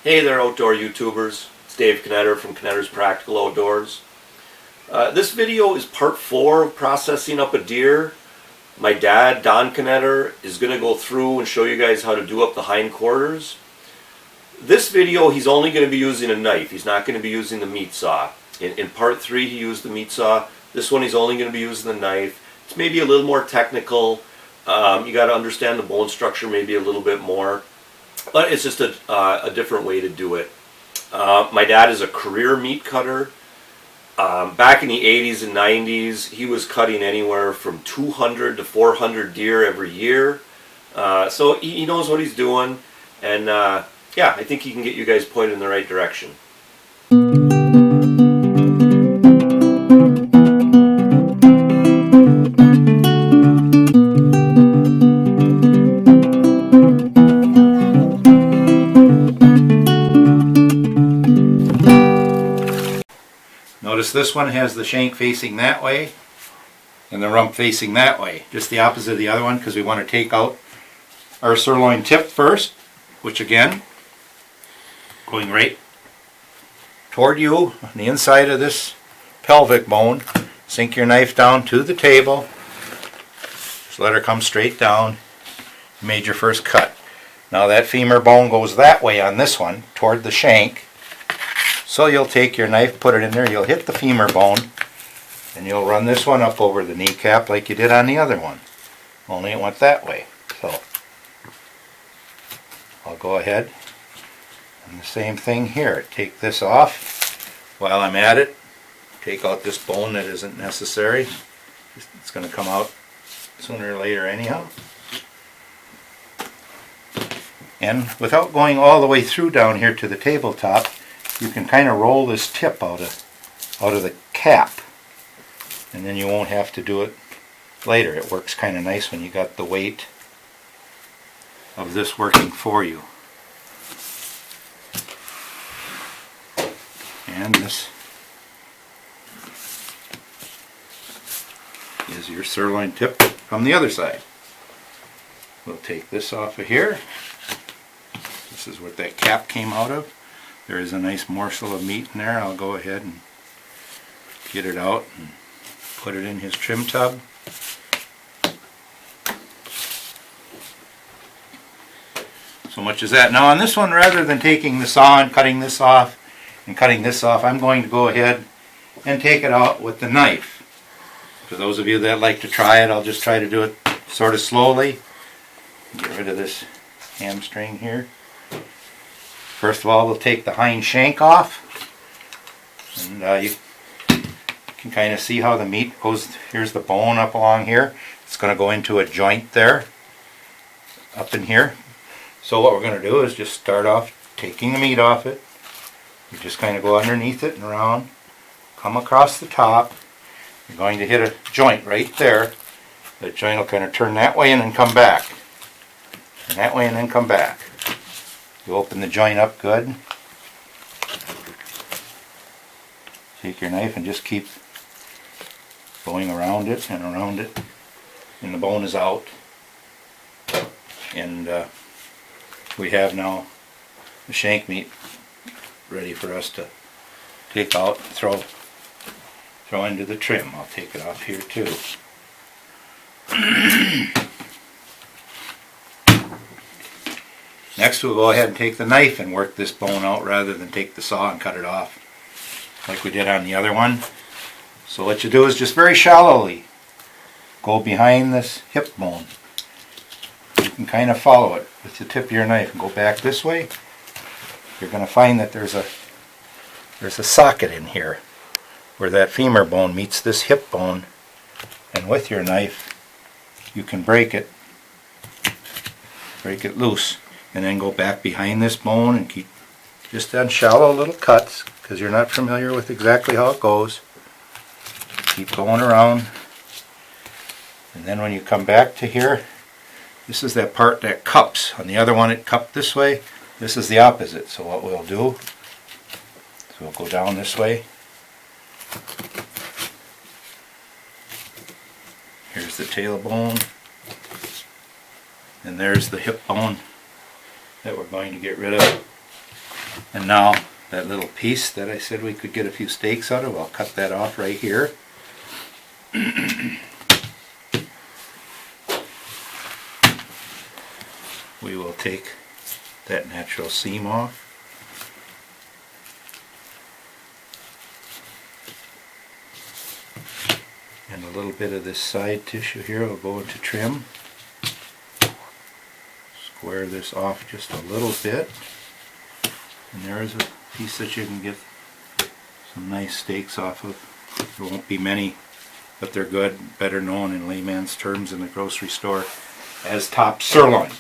Hey there, outdoor YouTubers. It's Dave Knetter from Knetter's Practical Outdoors. This video is part 4 of processing up a deer. My dad, Don Knetter, is going to go through and show you guys how to do up the hindquarters. This video, he's only going to be using a knife. He's not going to be using the meat saw. In part 3, he used the meat saw. This one, he's only going to be using the knife. It's maybe a little more technical. You got to understand the bone structure maybe a little bit more. But it's just a different way to do it. My dad is a career meat cutter. Back in the 80s and 90s, he was cutting anywhere from 200 to 400 deer every year. So he knows what he's doing. And yeah, I think he can get you guys pointed in the right direction. Notice this one has the shank facing that way and the rump facing that way. Just the opposite of the other one, because we want to take out our sirloin tip first, which again, going right toward you on the inside of this pelvic bone. Sink your knife down to the table. Just let her come straight down. You made your first cut. Now that femur bone goes that way on this one, toward the shank. So you'll take your knife, put it in there, you'll hit the femur bone, and you'll run this one up over the kneecap like you did on the other one. Only it went that way. So I'll go ahead and the same thing here. Take this off while I'm at it. Take out this bone that isn't necessary. It's going to come out sooner or later anyhow. And without going all the way through down here to the tabletop, you can kind of roll this tip out of the cap, and then you won't have to do it later. It works kind of nice when you got the weight of this working for you. And this is your sirloin tip from the other side. We'll take this off of here. This is what that cap came out of. There is a nice morsel of meat in there. I'll go ahead and get it out and put it in his trim tub. So much as that. Now on this one, rather than taking the saw and cutting this off, I'm going to go ahead and take it out with the knife. For those of you that like to try it, I'll just try to do it sort of slowly. Get rid of this hamstring here. First of all, we'll take the hind shank off, and you can kind of see how the meat goes. Here's the bone up along here. It's going to go into a joint there, up in here. So what we're going to do is just start off taking the meat off it. You just kind of go underneath it and around, come across the top. You're going to hit a joint right there. That joint will kind of turn that way and then come back, and that way and then come back. You open the joint up good. Take your knife and just keep going around it and around it, and the bone is out. And we have now the shank meat ready for us to take out and throw into the trim. I'll take it off here too. Next we'll go ahead and take the knife and work this bone out rather than take the saw and cut it off like we did on the other one. So what you do is just very shallowly go behind this hip bone. You can kind of follow it with the tip of your knife and go back this way. You're going to find that there's a socket in here where that femur bone meets this hip bone, and with your knife you can break it loose. And then go back behind this bone and keep just on shallow little cuts, because you're not familiar with exactly how it goes. Keep going around. And then when you come back to here, this is that part that cups. On the other one it cupped this way. This is the opposite. So what we'll do is we'll go down this way. Here's the tailbone. And there's the hip bone that we're going to get rid of. And now that little piece that I said we could get a few steaks out of, I'll cut that off right here. We will take that natural seam off. And a little bit of this side tissue here will go into trim. Square this off just a little bit. And there is a piece that you can get some nice steaks off of. There won't be many, but they're good, better known in layman's terms in the grocery store as top sirloin.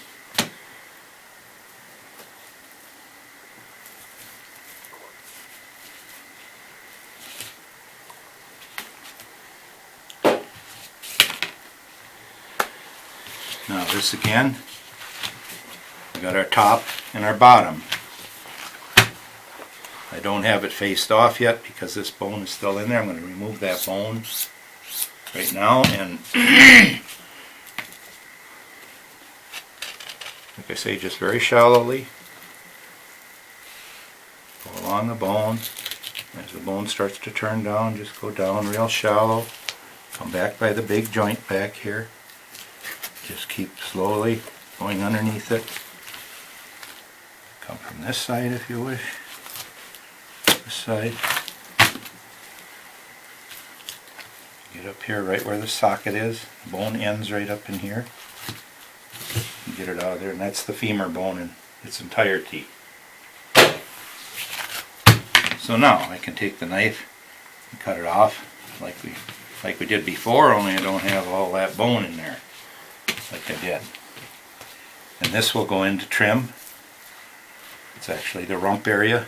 Now this again, we got our top and our bottom. I don't have it faced off yet because this bone is still in there. I'm going to remove that bone right now, and like I say, just very shallowly go along the bone. As the bone starts to turn down, just go down real shallow. Come back by the big joint back here. Just keep slowly going underneath it. Come from this side if you wish. This side. Get up here right where the socket is. The bone ends right up in here. Get it out of there, and that's the femur bone in its entirety. So now I can take the knife and cut it off like we did before, only I don't have all that bone in there like I did. And this will go into trim. It's actually the rump area.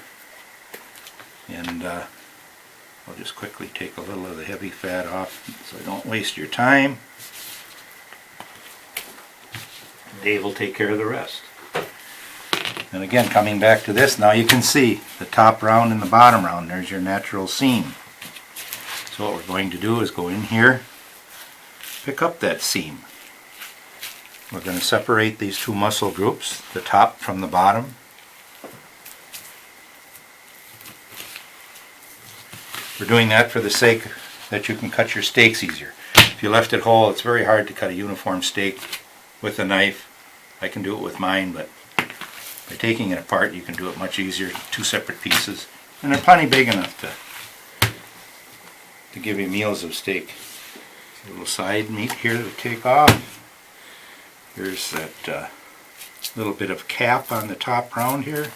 And I'll just quickly take a little of the heavy fat off so I don't waste your time. Dave will take care of the rest. And again, coming back to this, now you can see the top round and the bottom round. There's your natural seam. So what we're going to do is go in here, pick up that seam. We're going to separate these two muscle groups, the top from the bottom. We're doing that for the sake that you can cut your steaks easier. If you left it whole, it's very hard to cut a uniform steak with a knife. I can do it with mine, but by taking it apart you can do it much easier, two separate pieces. And they're plenty big enough to give you meals of steak. A little side meat here to take off. Here's that little bit of cap on the top round here.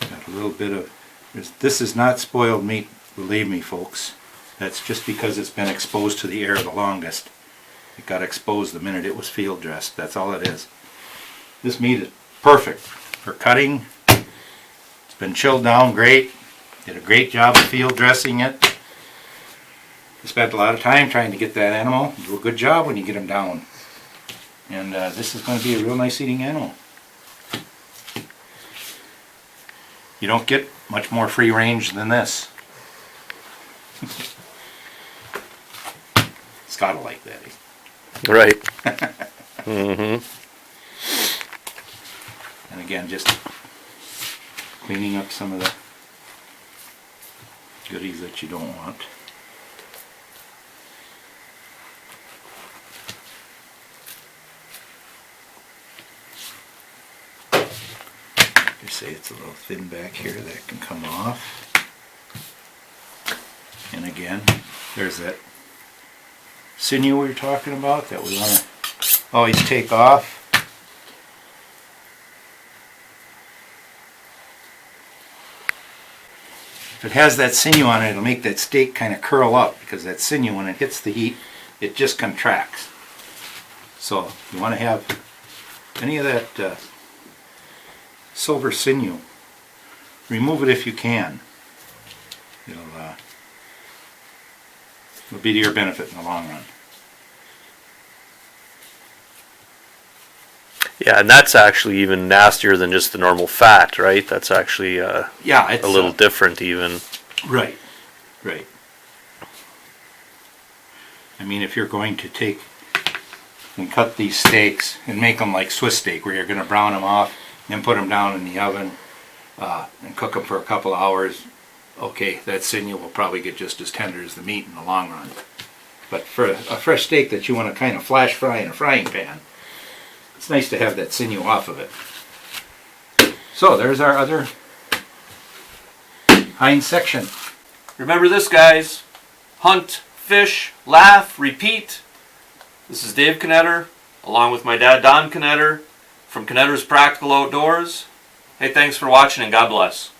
Got a little bit of, this is not spoiled meat, believe me folks. That's just because it's been exposed to the air the longest. It got exposed the minute it was field dressed. That's all it is. This meat is perfect for cutting. It's been chilled down great. Did a great job of field dressing it. You spent a lot of time trying to get that animal. You do a good job when you get him down. And this is going to be a real nice eating animal. You don't get much more free range than this. It's gotta like that. Right. Mm-hmm. And again, just cleaning up some of the goodies that you don't want. You say it's a little thin back here that can come off. And again, there's that sinew we were talking about that we want to always take off. If it has that sinew on it, it'll make that steak kind of curl up, because that sinew, when it hits the heat, it just contracts. So you want to have any of that silver sinew. Remove it if you can. It'll be to your benefit in the long run. Yeah, and that's actually even nastier than just the normal fat, right? That's actually yeah, it's a little different even. Right. Right. I mean, if you're going to take and cut these steaks and make them like Swiss steak, where you're going to brown them off and put them down in the oven and cook them for a couple of hours, okay, that sinew will probably get just as tender as the meat in the long run. But for a fresh steak that you want to kind of flash fry in a frying pan, it's nice to have that sinew off of it. So there's our other hind section. Remember this, guys. Hunt, fish, laugh, repeat. This is Dave Knetter, along with my dad Don Knetter from Knetter's Practical Outdoors. Hey, thanks for watching and God bless.